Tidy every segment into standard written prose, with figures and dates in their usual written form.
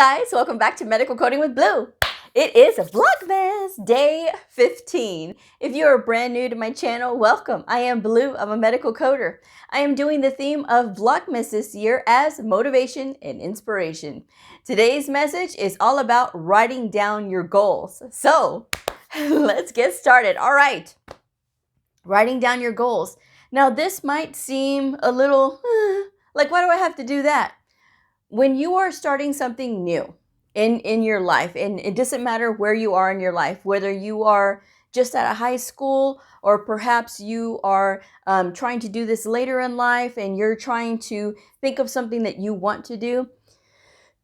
guys, welcome back to Medical Coding with Blue. It is Vlogmas day 15. If you are brand new to my channel, welcome. I am Blue. I'm a medical coder. I am doing the theme of Vlogmas this year as motivation and inspiration. Today's message is all about writing down your goals. So let's get started. All right, writing down your goals. Now this might seem a little like, why do I have to do that? When you are starting something new in your life, and it doesn't matter where you are in your life, whether you are just at a high school or perhaps you are trying to do this later in life and you're trying to think of something that you want to do.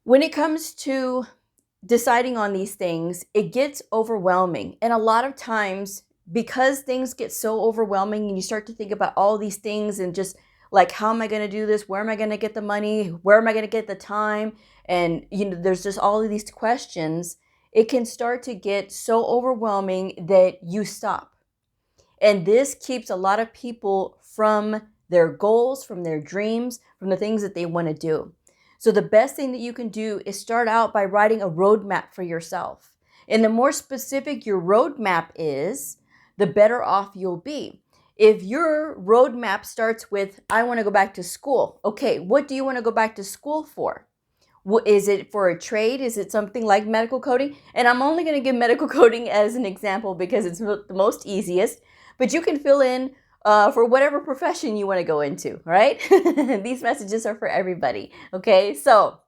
When it comes to deciding on these things, it gets overwhelming. And a lot of times, because things get so overwhelming and you start to think about all these things and just like, how am I going to do this? Where am I going to get the money? Where am I going to get the time? And, there's just all of these questions. It can start to get so overwhelming that you stop. And this keeps a lot of people from their goals, from their dreams, from the things that they want to do. So the best thing that you can do is start out by writing a roadmap for yourself. And the more specific your roadmap is, the better off you'll be. If your roadmap starts with, I want to go back to school. Okay, what do you want to go back to school for? Is it for a trade? Is it something like medical coding? And I'm only going to give medical coding as an example because it's the most easiest. But you can fill in for whatever profession you want to go into, right? These messages are for everybody, okay? So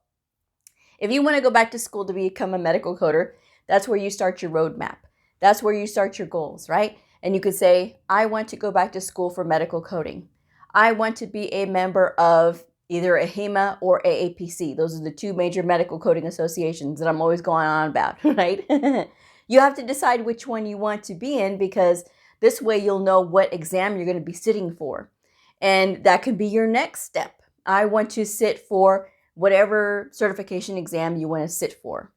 if you want to go back to school to become a medical coder, that's where you start your roadmap. That's where you start your goals, right? And you could say, I want to go back to school for medical coding. I want to be a member of either a HEMA or AAPC. Those are the two major medical coding associations that I'm always going on about, right? You have to decide which one you want to be in because this way you'll know what exam you're going to be sitting for. And that could be your next step. I want to sit for whatever certification exam you want to sit for.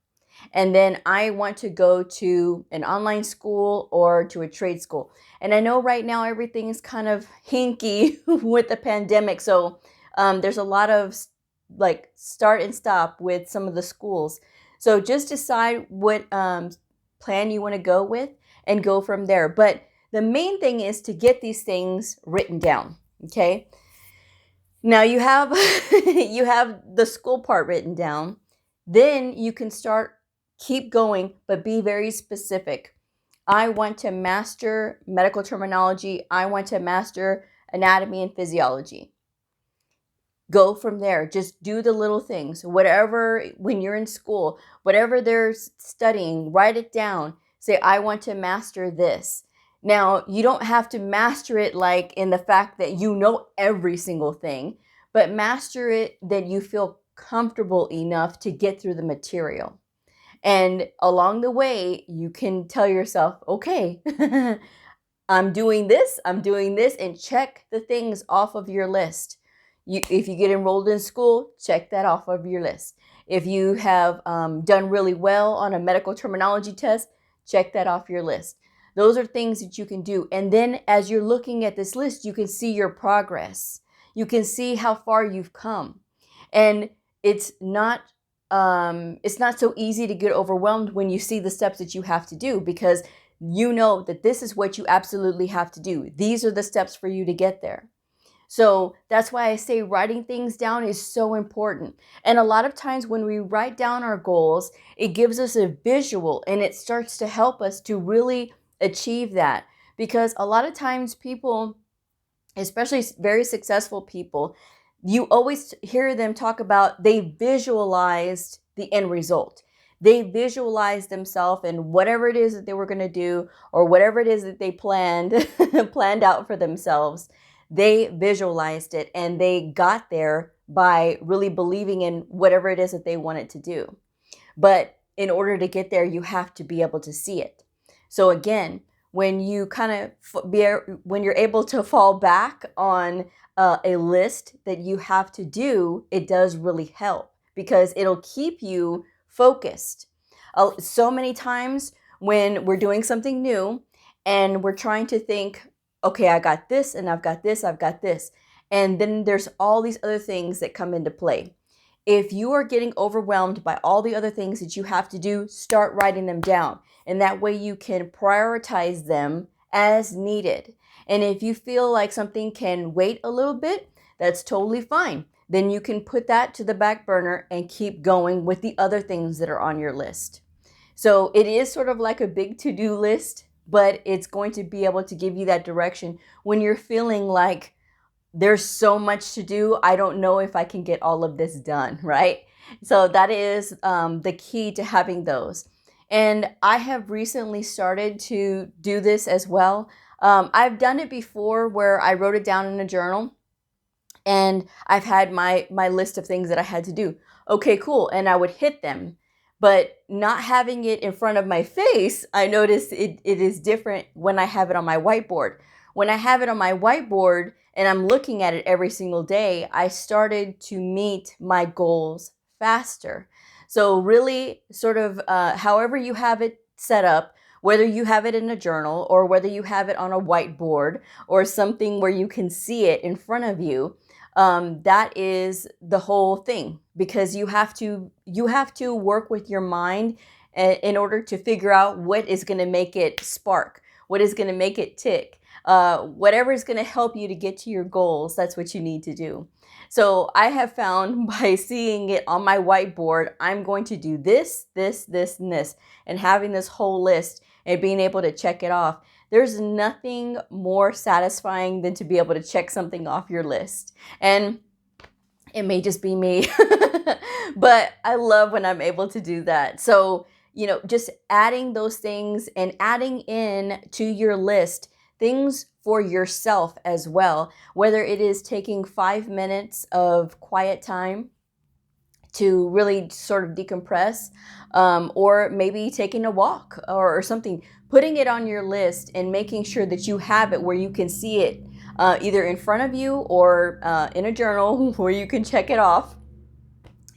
And then I want to go to an online school or to a trade school. And I know right now everything is kind of hinky with the pandemic. So there's a lot of like start and stop with some of the schools. So just decide what plan you want to go with and go from there. But the main thing is to get these things written down. Okay. Now you have you have the school part written down. Then you can keep going, but be very specific. I want to master medical terminology. I want to master anatomy and physiology. Go from there. Just do the little things. Whatever, when you're in school, whatever they're studying, write it down. Say, I want to master this. Now, you don't have to master it like in the fact that you know every single thing, but master it that you feel comfortable enough to get through the material. And along the way, you can tell yourself, okay, I'm doing this, and check the things off of your list. If you get enrolled in school, check that off of your list. If you have done really well on a medical terminology test, check that off your list. Those are things that you can do. And then as you're looking at this list, you can see your progress. You can see how far you've come. And it's not so easy to get overwhelmed when you see the steps that you have to do because you know that this is what you absolutely have to do. These are the steps for you to get there. So that's why I say writing things down is so important. And a lot of times when we write down our goals, it gives us a visual and it starts to help us to really achieve that. Because a lot of times people, especially very successful people, you always hear them talk about they visualized the end result. They visualized themselves and whatever it is that they were going to do or whatever it is that they planned out for themselves. They visualized it and they got there by really believing in whatever it is that they wanted to do. But in order to get there, you have to be able to see it. So again, when you when you're able to fall back on a list that you have to do, it does really help because it'll keep you focused. So many times when we're doing something new and we're trying to think, okay, I got this and I've got this, I've got this. And then there's all these other things that come into play. If you are getting overwhelmed by all the other things that you have to do, start writing them down. And that way you can prioritize them as needed. And if you feel like something can wait a little bit, that's totally fine. Then you can put that to the back burner and keep going with the other things that are on your list. So it is sort of like a big to-do list, but it's going to be able to give you that direction when you're feeling like there's so much to do. I don't know if I can get all of this done, right? So that is the key to having those. And I have recently started to do this as well. I've done it before where I wrote it down in a journal, and I've had my list of things that I had to do. Okay, cool. And I would hit them. But not having it in front of my face, I noticed it is different when I have it on my whiteboard. When I have it on my whiteboard and I'm looking at it every single day, I started to meet my goals faster. So really sort of however you have it set up, whether you have it in a journal or whether you have it on a whiteboard or something where you can see it in front of you, that is the whole thing, because you have to work with your mind in order to figure out what is going to make it spark, what is going to make it tick, whatever is going to help you to get to your goals. That's what you need to do. So I have found by seeing it on my whiteboard, I'm going to do this, this, this, and this, and having this whole list and being able to check it off. There's nothing more satisfying than to be able to check something off your list. And it may just be me, but I love when I'm able to do that. So, you know, just adding those things and adding in to your list things for yourself as well, whether it is taking 5 minutes of quiet time to really sort of decompress, or maybe taking a walk or something, putting it on your list and making sure that you have it where you can see it either in front of you or in a journal where you can check it off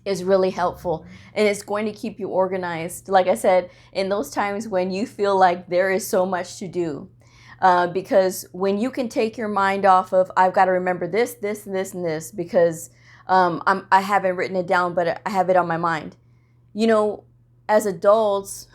is really helpful. And it's going to keep you organized, like I said, in those times when you feel like there is so much to do. Because when you can take your mind off of, I've got to remember this, this, this, and this, because I haven't written it down, but I have it on my mind. You know, as adults,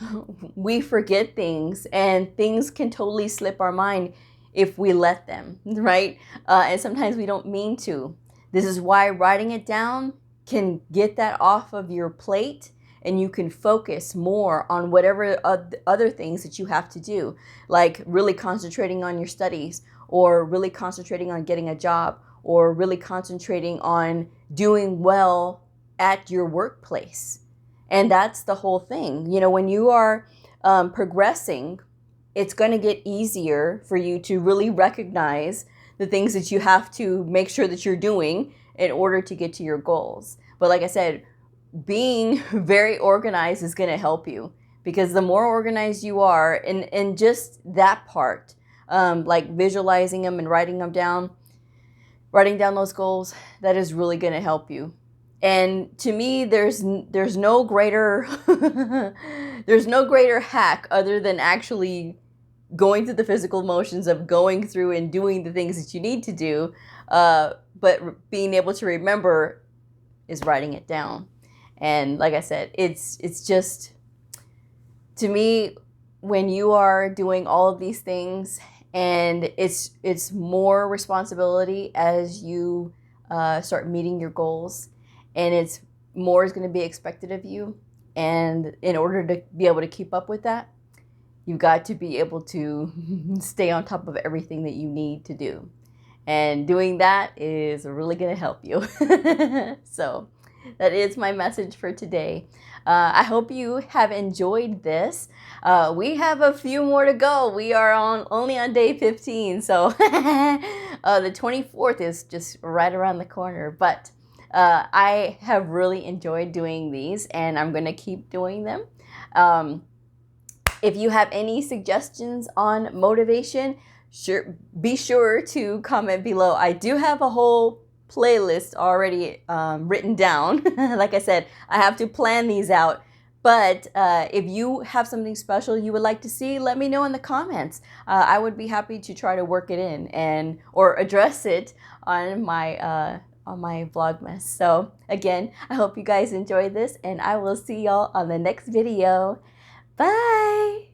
we forget things, and things can totally slip our mind if we let them, right? And sometimes we don't mean to. This is why writing it down can get that off of your plate, and you can focus more on whatever other things that you have to do, like really concentrating on your studies, or really concentrating on getting a job, or really concentrating on doing well at your workplace. And that's the whole thing. You know, when you are progressing, it's going to get easier for you to really recognize the things that you have to make sure that you're doing in order to get to your goals. But like I said, being very organized is going to help you, because the more organized you are in just that part, like visualizing them and writing down those goals, that is really going to help you. And to me, there's no greater there's no greater hack other than actually going through the physical motions of going through and doing the things that you need to do, but being able to remember is writing it down. And like I said, it's just, to me, when you are doing all of these things, and it's more responsibility as you start meeting your goals, and it's more is going to be expected of you. And in order to be able to keep up with that, you've got to be able to stay on top of everything that you need to do. And doing that is really going to help you. So that is my message for today. I hope you have enjoyed this. We have a few more to go. We are only on day 15. So the 24th is just right around the corner. But I have really enjoyed doing these, and I'm going to keep doing them. If you have any suggestions on motivation, be sure to comment below. I do have a whole playlist already written down. Like I said, I have to plan these out. But if you have something special you would like to see, let me know in the comments. I would be happy to try to work it in or address it on my on my Vlogmas. So again, I hope you guys enjoyed this, and I will see y'all on the next video. Bye!